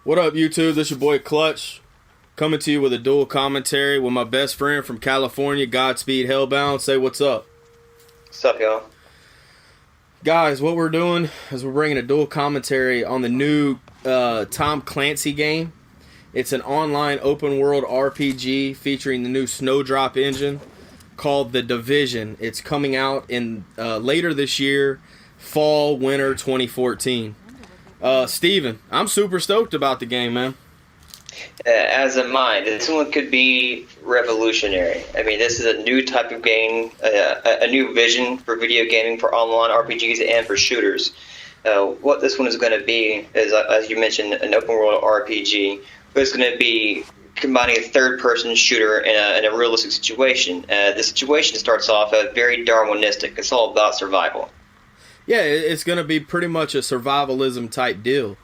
What up, YouTube? This your boy Clutch, coming to you with a dual commentary with my best friend from California, Godspeed HellBOUND. Say what's up. What's up, y'all? Guys, what we're doing is we're bringing a dual commentary on the new Tom Clancy game. It's an online open-world RPG featuring the new Snowdrop engine called The Division. It's coming out in later this year, fall, winter 2014. Steven, I'm super stoked about the game, man. As am I. This one could be revolutionary. I mean, this is a new type of game, a new vision for video gaming, for online RPGs, and for shooters. What this one is going to be is, as you mentioned, an open-world RPG. But it's going to be combining a third-person shooter in a realistic situation. The situation starts off very Darwinistic. It's all about survival. Yeah, it's going to be pretty much a survivalism type deal.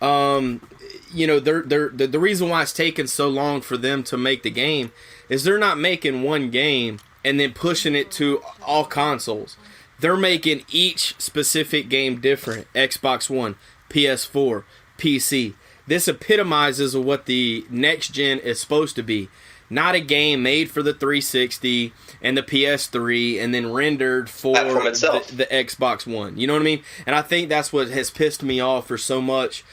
You know, the reason why it's taken so long for them to make the game is they're not making one game and then pushing it to all consoles. They're making each specific game different. Xbox One, PS4, PC. This epitomizes what the next gen is supposed to be. Not a game made for the 360 and the PS3 and then rendered for the Xbox One. You know what I mean? And I think that's what has pissed me off for so much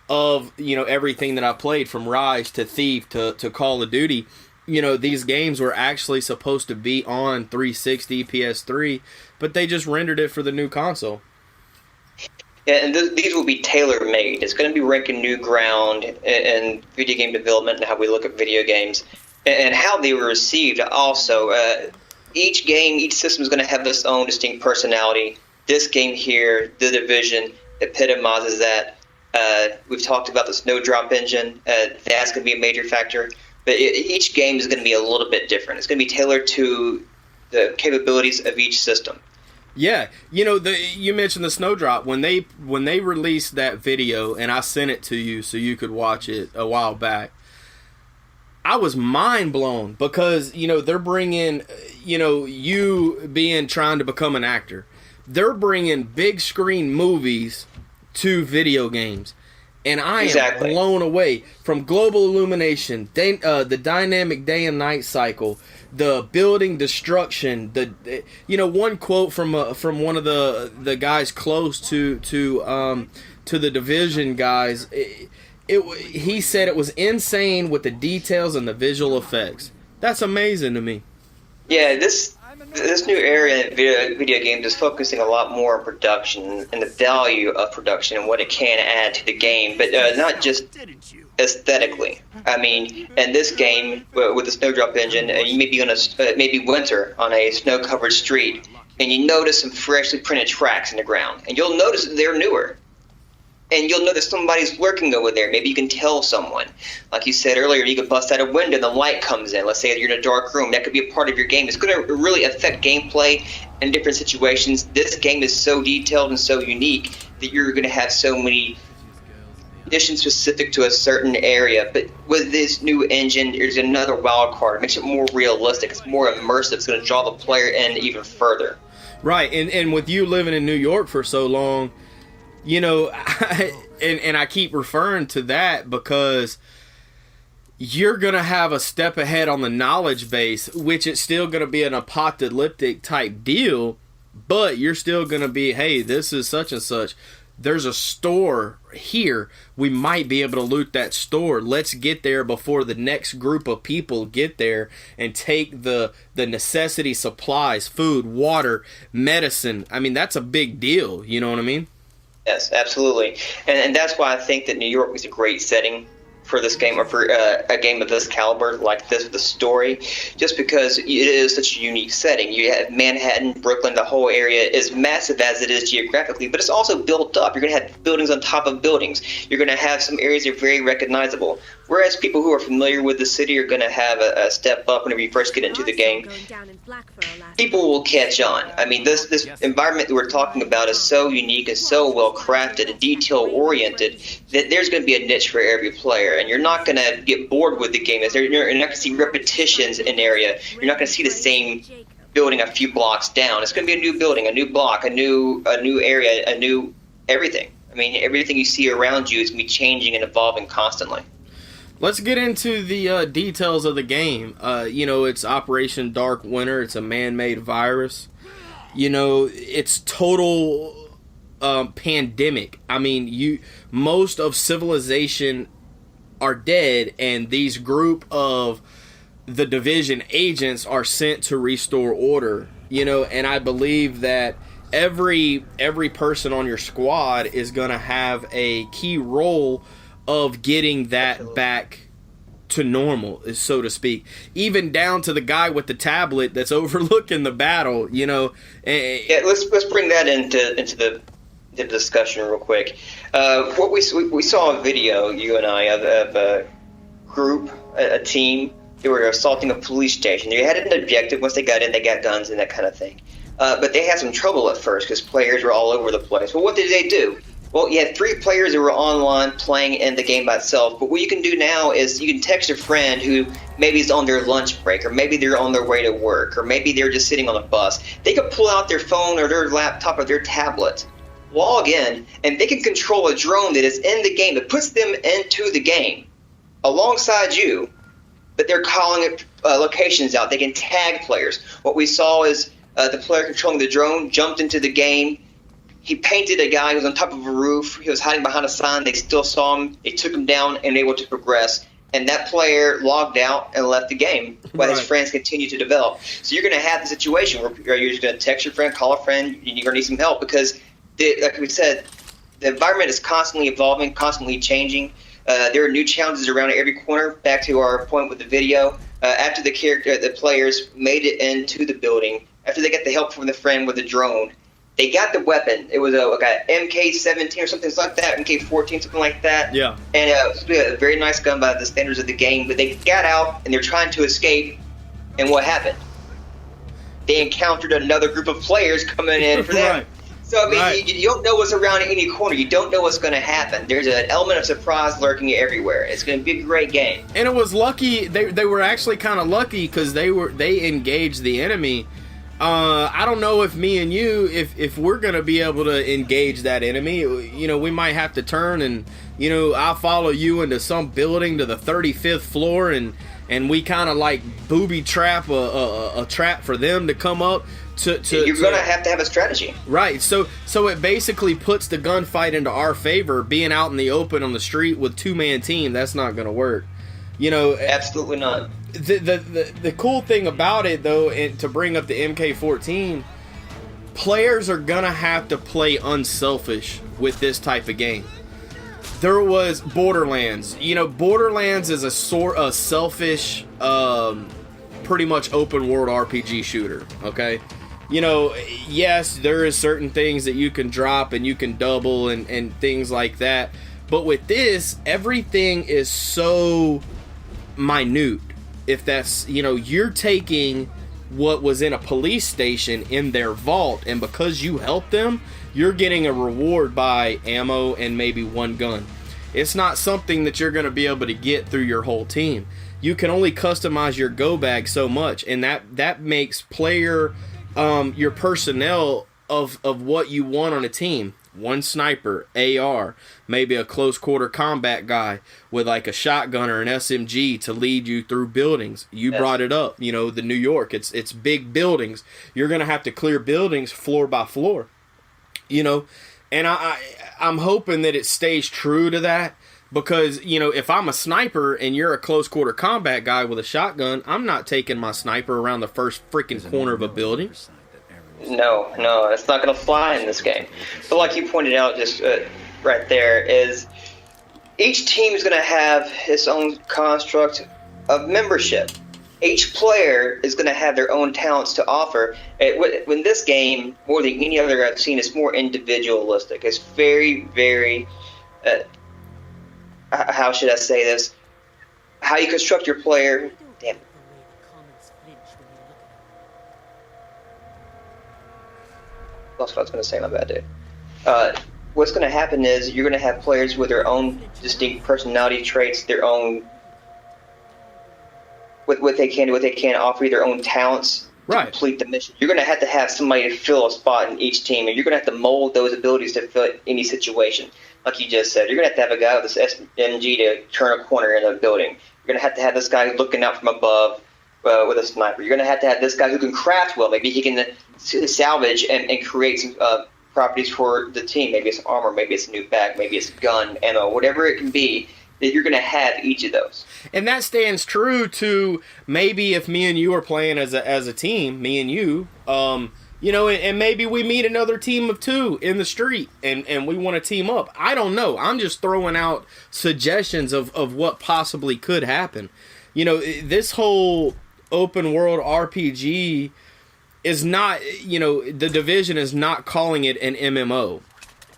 of, you know, everything that I played, from Rise to Thief to Call of Duty. You know, these games were actually supposed to be on 360, PS3, but they just rendered it for the new console. Yeah, and these will be tailor-made. It's going to be breaking new ground in video game development and how we look at video games. And how they were received also. Each game, each system is going to have its own distinct personality. This game here, The Division, epitomizes that. We've talked about the Snowdrop engine. That's going to be a major factor. But each game is going to be a little bit different. It's going to be tailored to the capabilities of each system. Yeah, you know, you mentioned the Snowdrop. When they released that video, and I sent it to you so you could watch it a while back, I was mind blown because, you know, they're bringing, you know, trying to become an actor. They're bringing big screen movies to video games. And I am blown away from global illumination, the dynamic day and night cycle, the building destruction. You know, one quote from one of the guys close to the Division guys. He said it was insane with the details and the visual effects. That's amazing to me. Yeah, this new area in video games is focusing a lot more on production and the value of production and what it can add to the game, but not just aesthetically. I mean, in this game with the Snowdrop engine, you may be on maybe winter on a snow-covered street, and you notice some freshly printed tracks in the ground, and you'll notice that they're newer. And you'll know that somebody's lurking over there. Maybe you can tell someone. Like you said earlier, you could bust out a window and the light comes in. Let's say you're in a dark room. That could be a part of your game. It's going to really affect gameplay in different situations. This game is so detailed and so unique that you're going to have so many additions specific to a certain area. But with this new engine, there's another wild card. It makes it more realistic. It's more immersive. It's going to draw the player in even further. Right. And with you living in New York for so long, you know, and I keep referring to that because you're going to have a step ahead on the knowledge base, which it's still going to be an apocalyptic type deal, but you're still going to be, hey, this is such and such. There's a store here. We might be able to loot that store. Let's get there before the next group of people get there and take the necessity supplies, food, water, medicine. I mean, that's a big deal. You know what I mean? Yes, absolutely. And that's why I think that New York is a great setting for this game, or for a game of this caliber like this with a story, just because it is such a unique setting. You have Manhattan, Brooklyn, the whole area is massive as it is geographically, but it's also built up. You're going to have buildings on top of buildings. You're going to have some areas that are very recognizable, whereas people who are familiar with the city are going to have a step up whenever you first get into the game. People will catch on. I mean, this environment that we're talking about is so unique and so well crafted and detail oriented that there's going to be a niche for every player. And you're not going to get bored with the game. You're not going to see repetitions in an area. You're not going to see the same building a few blocks down. It's going to be a new building, a new block, a new area, a new everything. I mean, everything you see around you is going to be changing and evolving constantly. Let's get into the details of the game. It's Operation Dark Winter. It's a man-made virus. It's total pandemic. I mean, most of civilization are dead, and these group of the Division agents are sent to restore order. And I believe that every person on your squad is going to have a key role of getting that back to normal, so to speak. Even down to the guy with the tablet that's overlooking the battle, Yeah, let's bring that into the discussion real quick. What we saw a video, you and I, of a group, a team. They were assaulting a police station. They had an objective. Once they got in, they got guns and that kind of thing. But they had some trouble at first because players were all over the place. Well, what did they do? Well, you had 3 players that were online playing in the game by itself. But what you can do now is you can text a friend who maybe is on their lunch break, or maybe they're on their way to work, or maybe they're just sitting on a bus. They could pull out their phone or their laptop or their tablet, log in, and they can control a drone that is in the game that puts them into the game alongside you. But they're calling locations out. They can tag players. What we saw is the player controlling the drone jumped into the game. He painted a guy who was on top of a roof. He was hiding behind a sign. They still saw him. They took him down and able to progress. And that player logged out and left the game while his friends continued to develop. So you're going to have the situation where you're just going to text your friend, call a friend, and you're going to need some help because, like we said, the environment is constantly evolving, constantly changing. There are new challenges around every corner. Back to our point with the video, after the players made it into the building, after they got the help from the friend with the drone, they got the weapon. It was a MK-17 or something like that, MK-14, something like that. Yeah. And it was a very nice gun by the standards of the game. But they got out and they're trying to escape. And what happened? They encountered another group of players coming in for them. Right. So, I mean, you don't know what's around any corner. You don't know what's going to happen. There's an element of surprise lurking everywhere. It's going to be a great game. And it was lucky. They were actually kind of lucky because they engaged the enemy. I don't know if me and you, if we're going to be able to engage that enemy. We might have to turn and, I'll follow you into some building to the 35th floor and we kind of like booby trap a trap for them to come up. You're going to have a strategy. Right. So it basically puts the gunfight into our favor. Being out in the open on the street with 2-man team, that's not going to work. Absolutely not. The cool thing about it, though, and to bring up the MK14, players are going to have to play unselfish with this type of game. There was Borderlands. Borderlands is a selfish, pretty much open world RPG shooter, okay? Yes, there is certain things that you can drop and you can double and things like that. But with this, everything is so minute. If that's, you're taking what was in a police station in their vault, and because you helped them, you're getting a reward by ammo and maybe 1 gun. It's not something that you're going to be able to get through your whole team. You can only customize your go bag so much, and that makes player your personnel of what you want on a team. 1 sniper, AR, maybe a close quarter combat guy with like a shotgun or an SMG to lead you through buildings. You brought it up, the New York, it's big buildings. You're going to have to clear buildings floor by floor, and I'm hoping that it stays true to that. Because, if I'm a sniper and you're a close quarter combat guy with a shotgun, I'm not taking my sniper around the first freaking corner of a building. No, it's not going to fly in this game. But like you pointed out just right there, is each team is going to have its own construct of membership. Each player is going to have their own talents to offer. When this game, more than any other I've seen, is more individualistic. It's very, very... how should I say this? How you construct your player. Damn. Lost what I was going to say. My bad, dude. What's going to happen is you're going to have players with their own distinct personality traits, their own what they can offer, their own talents. right. complete the mission. You're going to have somebody to fill a spot in each team, and you're going to have to mold those abilities to fit any situation. Like you just said, you're going to have a guy with this SMG to turn a corner in a building. You're going to have this guy looking out from above with a sniper. You're going to have this guy who can craft well. Maybe he can salvage and create some properties for the team. Maybe it's armor, maybe it's a new bag, maybe it's gun, ammo, whatever it can be. That you're going to have each of those. And that stands true to maybe if me and you are playing as a team, me and you, you know, and maybe we meet another team of two in the street and we want to team up. I don't know. I'm just throwing out suggestions of what possibly could happen. You know, this whole open world RPG is not, you know, the Division is not calling it an MMO.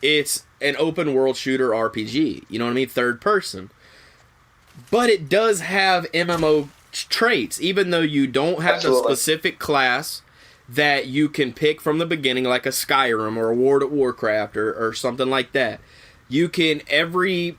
It's an open world shooter RPG. You know what I mean? Third person. But it does have MMO traits, even though you don't have the specific class that you can pick from the beginning, like a Skyrim or a World of Warcraft or something like that. You can, every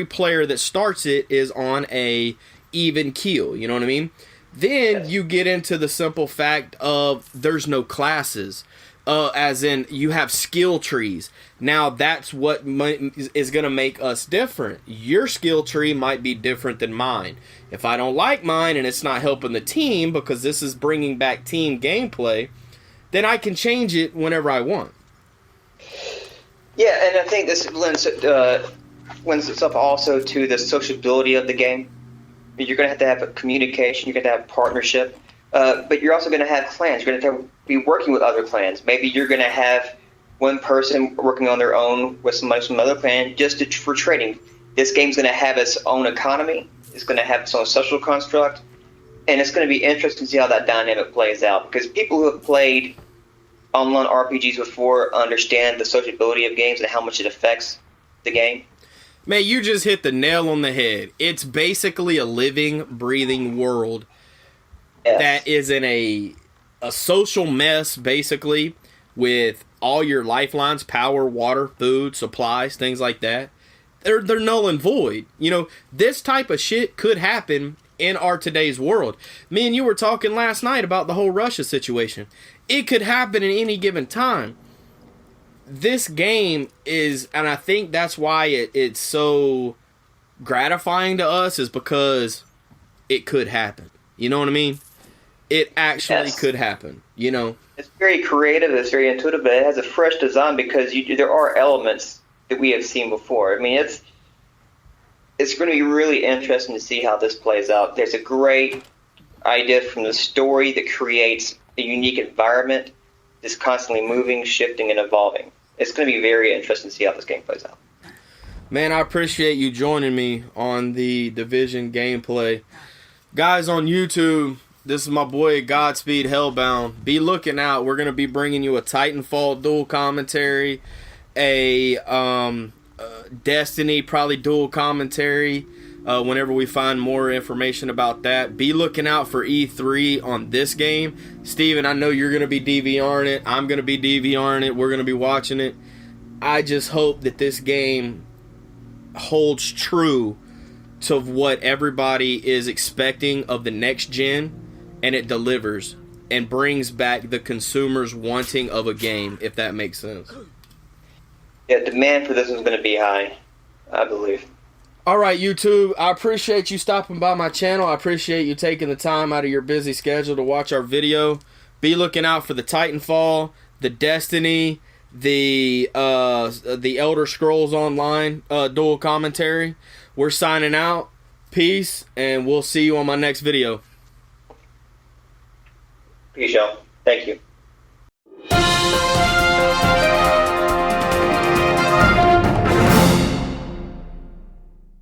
player that starts it is on a even keel. You know what I mean? Then you get into the simple fact of there's no classes. As in, you have skill trees. Now, that's what is going to make us different. Your skill tree might be different than mine. If I don't like mine and it's not helping the team because this is bringing back team gameplay, then I can change it whenever I want. Yeah, and I think this lends itself also to the sociability of the game. You're going to have a communication. You're going to have partnership. But you're also going to have clans. You're going to be working with other clans. Maybe you're going to have one person working on their own with somebody from another clan just for trading. This game's going to have its own economy. It's going to have its own social construct. And it's going to be interesting to see how that dynamic plays out. Because people who have played online RPGs before understand the sociability of games and how much it affects the game. Man, you just hit the nail on the head. It's basically a living, breathing world. Yes. That is in a social mess, basically, with all your lifelines, power, water, food, supplies, things like that. They're null and void. You know, this type of shit could happen in our today's world. Me and you were talking last night about the whole Russia situation. It could happen at any given time. This game is, and I think that's why it's so gratifying to us, is because it could happen. You know what I mean? It actually could happen, you know. It's very creative, it's very intuitive, but it has a fresh design because there are elements that we have seen before. I mean, it's going to be really interesting to see how this plays out. There's a great idea from the story that creates a unique environment that's constantly moving, shifting, and evolving. It's going to be very interesting to see how this game plays out. Man, I appreciate you joining me on the Division gameplay. Guys on YouTube, this is my boy Godspeed HellBOUND. Be looking out. We're going to be bringing you a Titanfall dual commentary, a Destiny probably dual commentary whenever we find more information about that. Be looking out for E3 on this game. Steven, I know you're going to be DVRing it. I'm going to be DVRing it. We're going to be watching it. I just hope that this game holds true to what everybody is expecting of the next gen, and it delivers and brings back the consumer's wanting of a game, if that makes sense. Yeah, demand for this is going to be high, I believe. All right, YouTube, I appreciate you stopping by my channel. I appreciate you taking the time out of your busy schedule to watch our video. Be looking out for the Titanfall, the Destiny, the Elder Scrolls Online dual commentary. We're signing out. Peace, and we'll see you on my next video. Peace, y'all. Thank you.